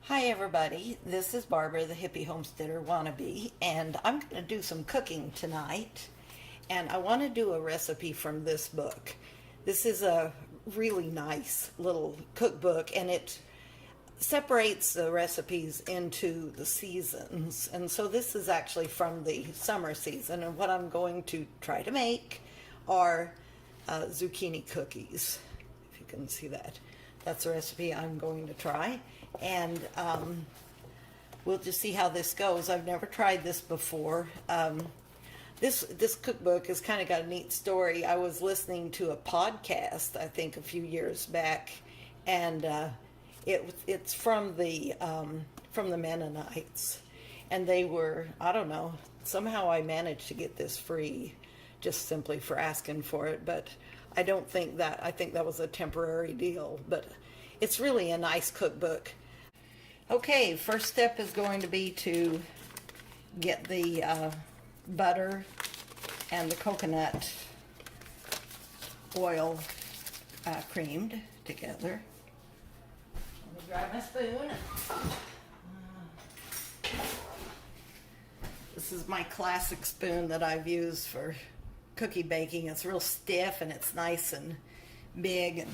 Hi everybody, this is Barbara, the hippie homesteader wannabe, and I'm going to do some cooking tonight. And I want to do a recipe from this book. This is a really nice little cookbook, and it separates the recipes into the seasons. And so this is actually from the summer season, and what I'm going to try to make are zucchini cookies, if you can see that. That's a recipe I'm going to try, and we'll just see how this goes. I've never tried this before. This cookbook has kind of got a neat story. I was listening to a podcast, I think, a few years back, and it's from the Mennonites, and they were, I don't know, somehow I managed to get this free just simply for asking for it, but I don't think that, I think that was a temporary deal, but it's really a nice cookbook. Okay, first step is going to be to get the butter and the coconut oil creamed together. Let me grab my spoon. This is my classic spoon that I've used for cookie baking. It's real stiff and it's nice and big. And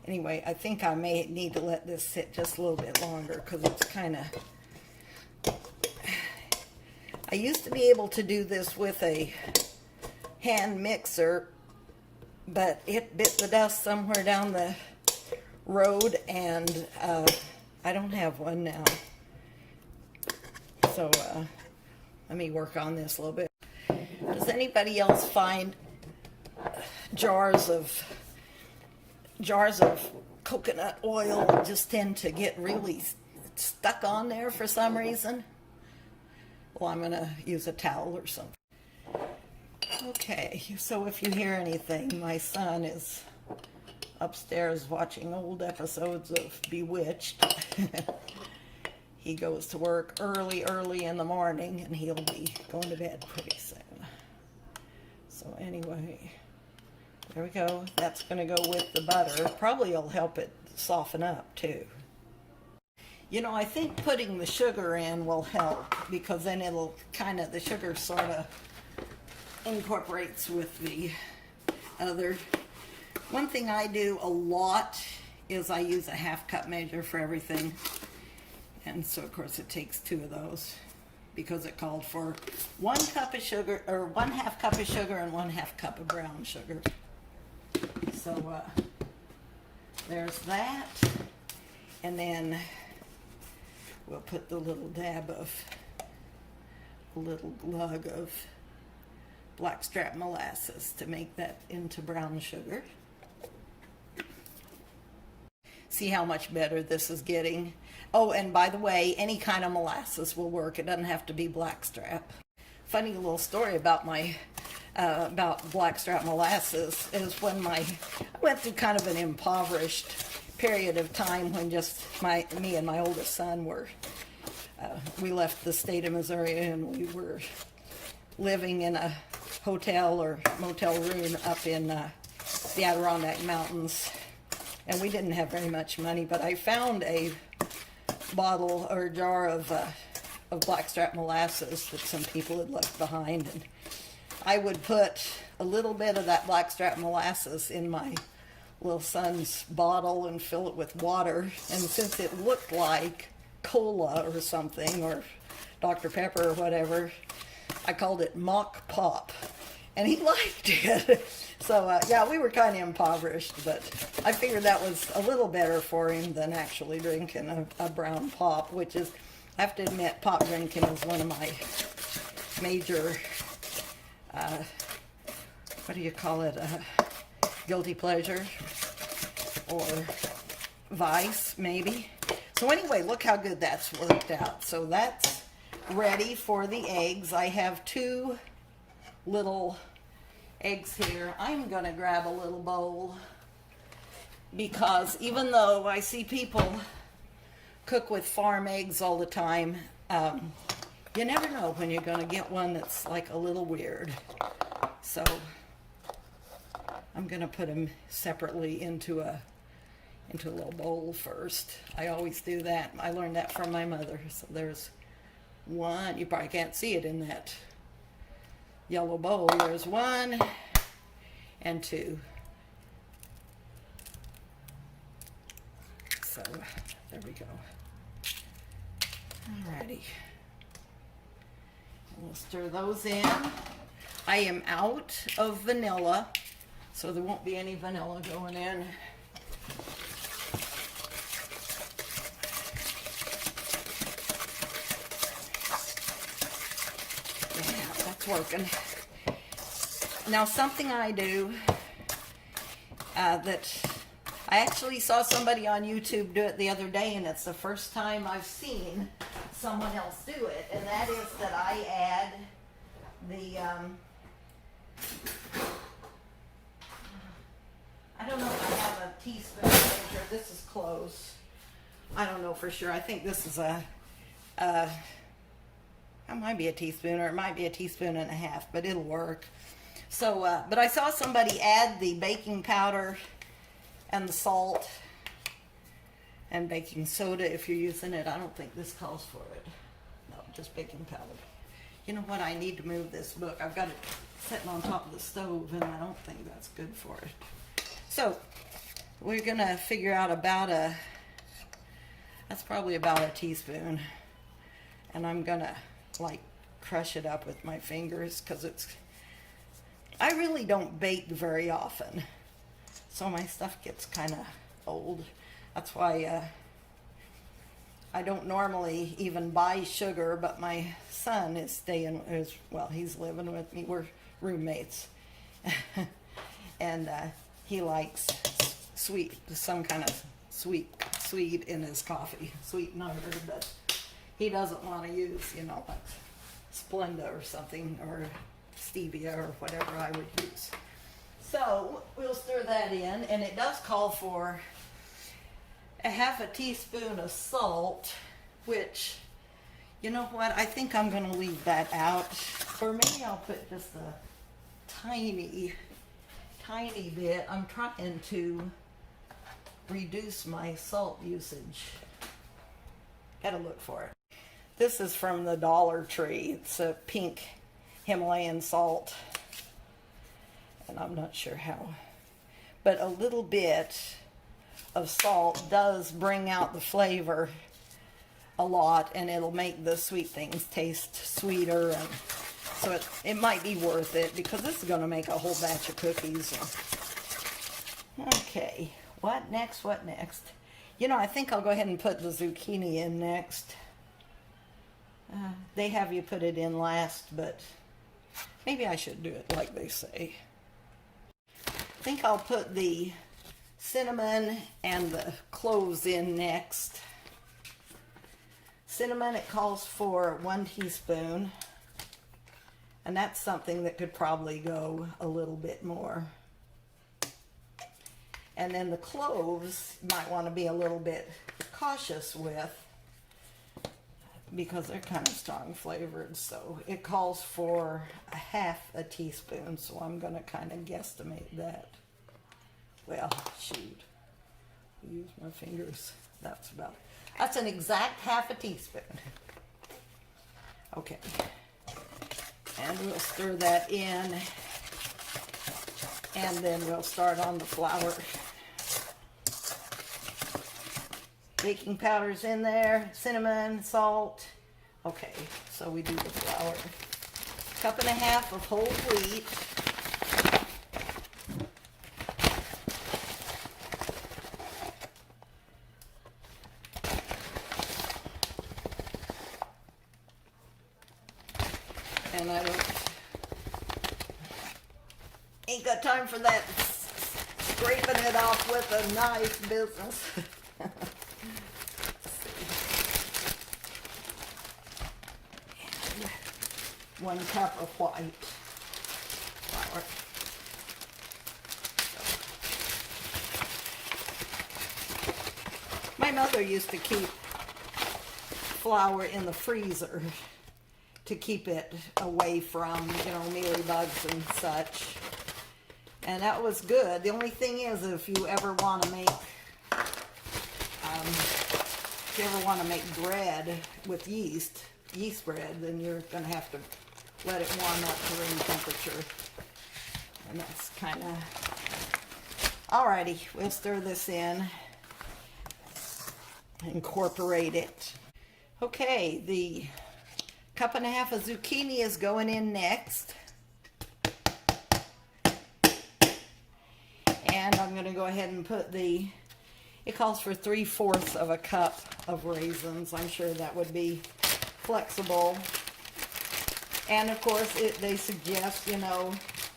anyway, I think I may need to let this sit just a little bit longer because it's kind of... I used to be able to do this with a hand mixer, but it bit the dust somewhere down the road, and I don't have one now. So let me work on this a little bit. Does anybody else find jars of coconut oil just tend to get really stuck on there for some reason? Well, I'm going to use a towel or something. Okay, so if you hear anything, my son is upstairs watching old episodes of Bewitched. He goes to work early in the morning, and he'll be going to bed pretty soon. So anyway, there we go. That's going to go with the butter. Probably will help it soften up too. You know, I think putting the sugar in will help, because then it'll kind of, the sugar sort of incorporates with the other. One thing I do a lot is I use a half-cup measure for everything. And so, of course, it takes 2 of those, because it called for 1 cup of sugar, or 1/2 cup of sugar and 1/2 cup of brown sugar. So there's that, and then we'll put the little dab of, a little glug of blackstrap molasses to make that into brown sugar. See how much better this is getting. Oh, and by the way, any kind of molasses will work. It doesn't have to be blackstrap. Funny little story about my about blackstrap molasses is when I went through kind of an impoverished period of time when just me and my oldest son were, we left the state of Missouri, and we were living in a hotel or motel room up in the Adirondack Mountains, and we didn't have very much money, but I found a bottle or jar of blackstrap molasses that some people had left behind, and I would put a little bit of that blackstrap molasses in my little son's bottle and fill it with water, and since it looked like cola or something, or Dr. Pepper or whatever, I called it Mock Pop, and he liked it. So yeah, we were kind of impoverished, but I figured that was a little better for him than actually drinking a brown pop, which is, I have to admit, pop drinking is one of my major, what do you call it, guilty pleasure, or vice, maybe. So anyway, look how good that's worked out. So that's ready for the eggs. I have 2 little eggs here. I'm going to grab a little bowl, because even though I see people cook with farm eggs all the time, you never know when you're going to get one that's like a little weird. So I'm going to put them separately into into a little bowl first. I always do that. I learned that from my mother. So there's one. You probably can't see it in that yellow bowl. There's 1 and 2. So there we go. Alrighty. We'll stir those in. I am out of vanilla, so there won't be any vanilla going in. Yeah, that's working. Now, something I do that I actually saw somebody on YouTube do it the other day, and it's the first time I've seen someone else do it, and that is that I add the, I don't know if I have a teaspoon measure. This is close. I don't know for sure. I think this is it might be a teaspoon, or it might be a teaspoon and a half, but it'll work. So, but I saw somebody add the baking powder and the salt and baking soda if you're using it. I don't think this calls for it. No, just baking powder. You know what? I need to move this book. I've got it sitting on top of the stove, and I don't think that's good for it. So we're gonna figure out that's probably about a teaspoon, and I'm gonna like crush it up with my fingers because I really don't bake very often, so my stuff gets kind of old. That's why I don't normally even buy sugar, but my son is he's living with me. We're roommates. And he likes some kind of sweet in his coffee, sweetener, but he doesn't want to use, like Splenda or something, or stevia or whatever I would use. So we'll stir that in, and it does call for a half a teaspoon of salt, which, you know what, I think I'm going to leave that out. Or maybe I'll put just a tiny bit. I'm trying to reduce my salt usage. Gotta look for it. This is from the Dollar Tree. It's a pink Himalayan salt. And I'm not sure how. But a little bit of salt does bring out the flavor a lot, and it'll make the sweet things taste sweeter, and so it might be worth it, because this is going to make a whole batch of cookies. Okay, what next? I think I'll go ahead and put the zucchini in next. They have you put it in last, but maybe I should do it like they say. I think I'll put the cinnamon and the cloves in next. Cinnamon, it calls for 1 teaspoon, and that's something that could probably go a little bit more. And then the cloves, you might want to be a little bit cautious with, because they're kind of strong flavored. So it calls for a half a teaspoon, so I'm going to kind of guesstimate that. Well, shoot, use my fingers. That's an exact half a teaspoon. Okay, and we'll stir that in, and then we'll start on the flour. Baking powder's in there, cinnamon, salt. Okay, so we do the flour. 1.5 cups of whole wheat. And I ain't got time for that scraping it off with a knife business. 1 cup of white flour. My mother used to keep flour in the freezer to keep it away from, mealybugs and such. And that was good. The only thing is, if you ever want to make if you ever want to make bread with yeast bread, then you're going to have to let it warm up to room temperature. And that's kind of... Alrighty, we'll stir this in. Incorporate it. Okay, the 1.5 cups of zucchini is going in next. And I'm going to go ahead and put it calls for 3/4 of a cup of raisins. I'm sure that would be flexible. And of course, they suggest, you know,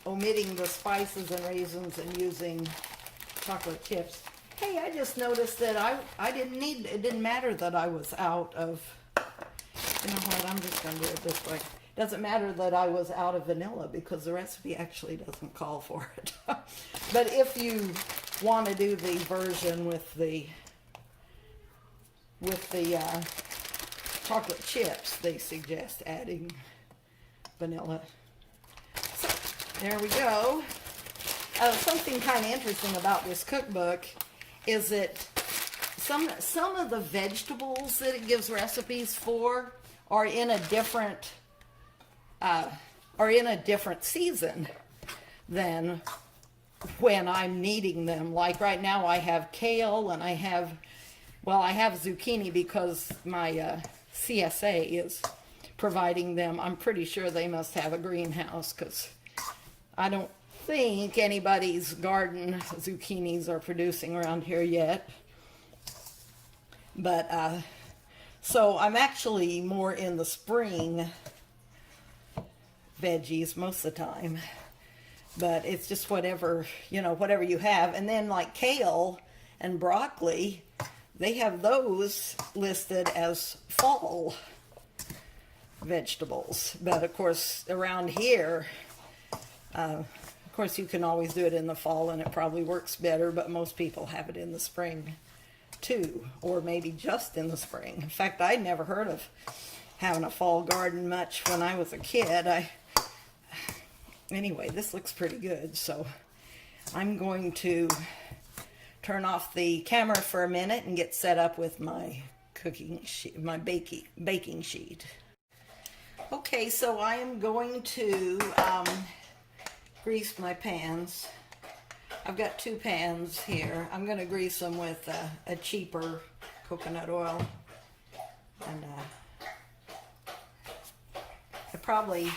omitting the spices and raisins and using chocolate chips. Hey, I just noticed that I didn't need, it didn't matter that I was out of, you know what, I'm just going to do it this way. Doesn't matter that I was out of vanilla because the recipe actually doesn't call for it. But if you want to do the version with the chocolate chips, they suggest adding vanilla. So there we go. Something kind of interesting about this cookbook is that some of the vegetables that it gives recipes for are in a different season than when I'm needing them. Like right now I have kale and I have zucchini because my CSA is providing them. I'm pretty sure they must have a greenhouse because I don't think anybody's garden zucchinis are producing around here yet. But so I'm actually more in the spring veggies most of the time, but it's just whatever, you know, whatever you have. And then like kale and broccoli, they have those listed as fall vegetables. But of course around here, of course you can always do it in the fall and it probably works better, but most people have it in the spring too, or maybe just in the spring. In fact, I'd never heard of having a fall garden much when I was a kid. Anyway, this looks pretty good, so I'm going to turn off the camera for a minute and get set up with my cooking sheet, my baking sheet. Okay, so I am going to grease my pans. I've got 2 pans here. I'm going to grease them with a cheaper coconut oil, and it probably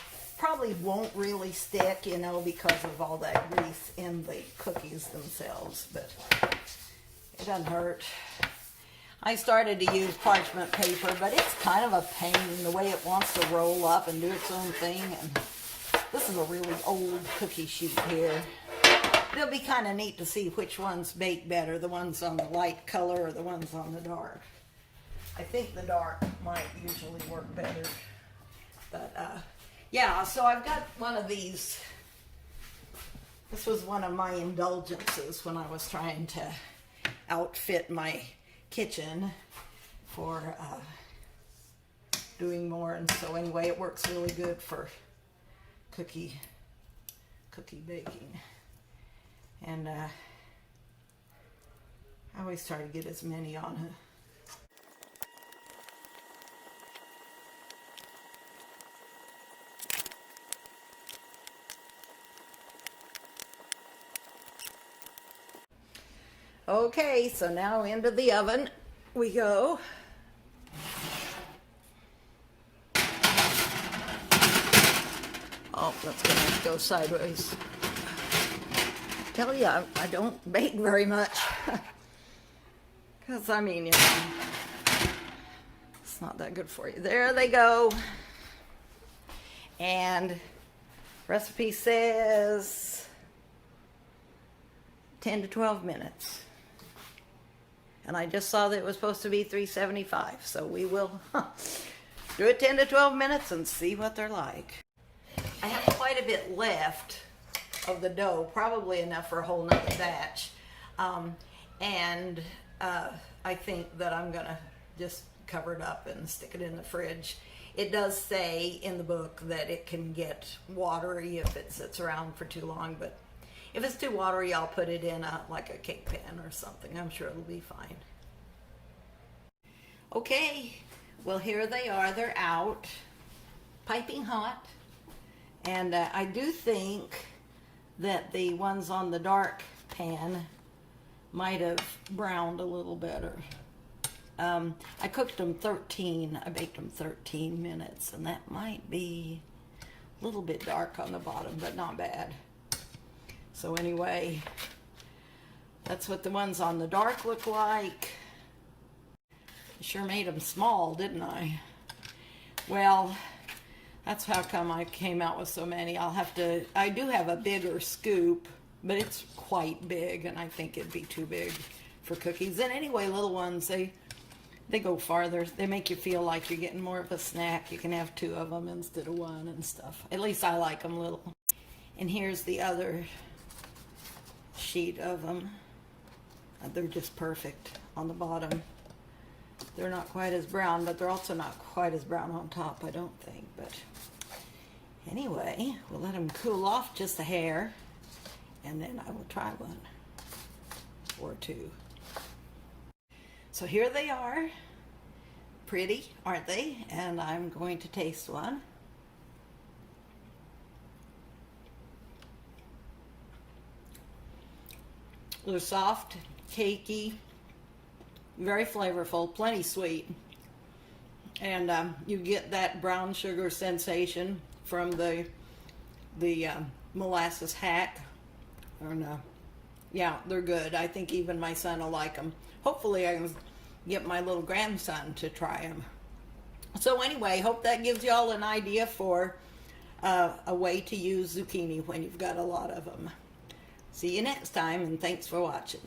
won't really stick, you know, because of all that grease in the cookies themselves, but it doesn't hurt. I started to use parchment paper, but it's kind of a pain the way it wants to roll up and do its own thing. And this is a really old cookie sheet here. It'll be kind of neat to see which ones bake better, the ones on the light color or the ones on the dark. I think the dark might usually work better. But yeah, so I've got one of these. This was one of my indulgences when I was trying to outfit my kitchen for doing more. And so anyway, it works really good for cookie baking. And I always try to get as many on it. Okay, so now into the oven we go. Oh, that's gonna have to go sideways. Tell you, I don't bake very much. Because, I mean, you know, it's not that good for you. There they go. And recipe says 10 to 12 minutes. And I just saw that it was supposed to be 375. So we will do it 10 to 12 minutes and see what they're like. I have quite a bit left of the dough, probably enough for a whole nother batch. And I think that I'm gonna just cover it up and stick it in the fridge. It does say in the book that it can get watery if it sits around for too long, but if it's too watery, I'll put it in like a cake pan or something. I'm sure it'll be fine. Okay, well here they are. They're out, piping hot. And I do think that the ones on the dark pan might have browned a little better. I cooked them I baked them 13 minutes, and that might be a little bit dark on the bottom, but not bad. So anyway, that's what the ones on the dark look like. I sure made them small, didn't I? Well, that's how come I came out with so many. I do have a bigger scoop, but it's quite big, and I think it'd be too big for cookies. And anyway, little ones, they go farther. They make you feel like you're getting more of a snack. You can have 2 of them instead of 1 and stuff. At least I like them little. And here's the other sheet of them. They're just perfect on the bottom. They're not quite as brown, but they're also not quite as brown on top, I don't think. But anyway, we'll let them cool off just a hair, and then I will try 1 or 2. So here they are. Pretty, aren't they? And I'm going to taste one. They're soft, cakey, very flavorful, plenty sweet. And you get that brown sugar sensation from the molasses hack. And yeah, they're good. I think even my son will like them. Hopefully I can get my little grandson to try them. So anyway, hope that gives you all an idea for a way to use zucchini when you've got a lot of them. See you next time, and thanks for watching.